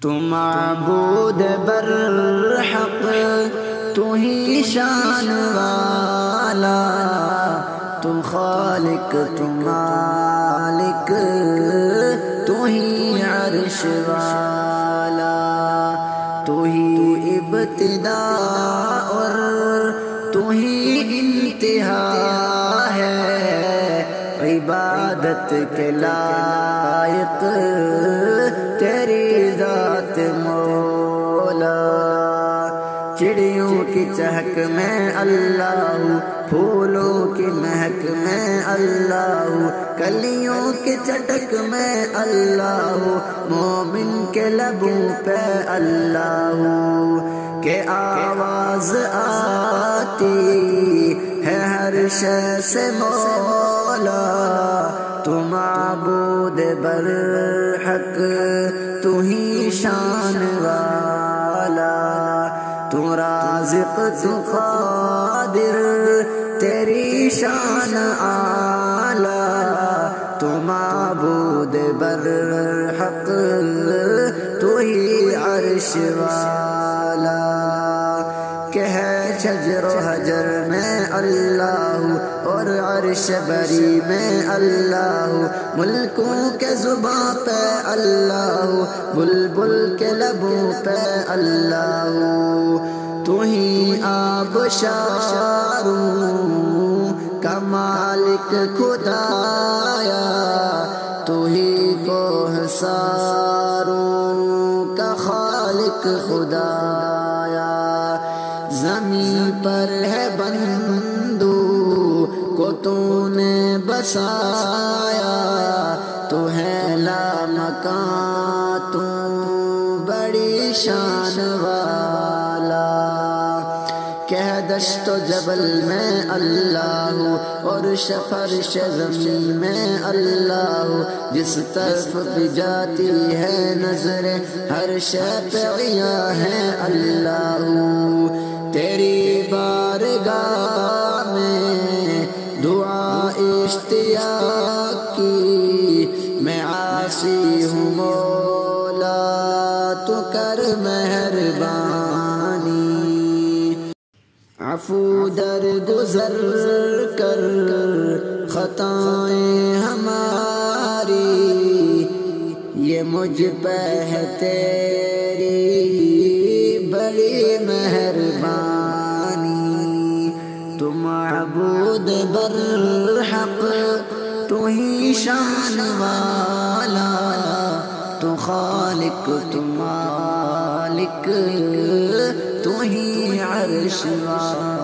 تو معبود برحق تو ہی شان والا، تو خالق تو مالک تو ہی عرش والا، تو ہی ابتدا اور تو ہی انتہا ہے، عبادت کے لائق تیری ذات مولا۔ چڑیوں کی چہک میں اللہ، پھولوں کی مہک میں اللہ، کلیوں کی چٹک میں اللہ، مومن کے لبوں پہ اللہ کہ آواز آتی ہے ہر شے سے مولا۔ تو معبود برحق تو ہی شان والا، تو رازق تو قادر تیری شان اعلیٰ، تو معبود برحق تو ہی عرش والا۔ کہ ہے شجر و حجر میں اللہ اور عرش بری میں اللہ، ملکوں کے زباں پہ اللہ، بلبل کے لبوں پہ اللہ، تو ہی آبشاروں کا مالک خدایا، تو ہی کوہساروں کا خالق خدایا۔ زمین پر ہے بندو کو تو نے بسایا، تو ہے لامکان تو بڑی شان والا۔ کہ دشت و جبل میں اللہ اور فرش زمین میں اللہ، جس طرف بھی جاتی ہے نظر ہر شے پہ عیاں ہے اللہ۔ تیری بارگاہ میں دعا اشتیاق کی، میں عاصی ہوں مولا تو کر مہربانی، عفو در گزر کر خطائیں ہماری، یہ مجھ پہ ہے تیری بڑی مہربانی۔ تو معبود برحق تو ہی شان والا، تو خالق تو مالک تو ہی عرش والا۔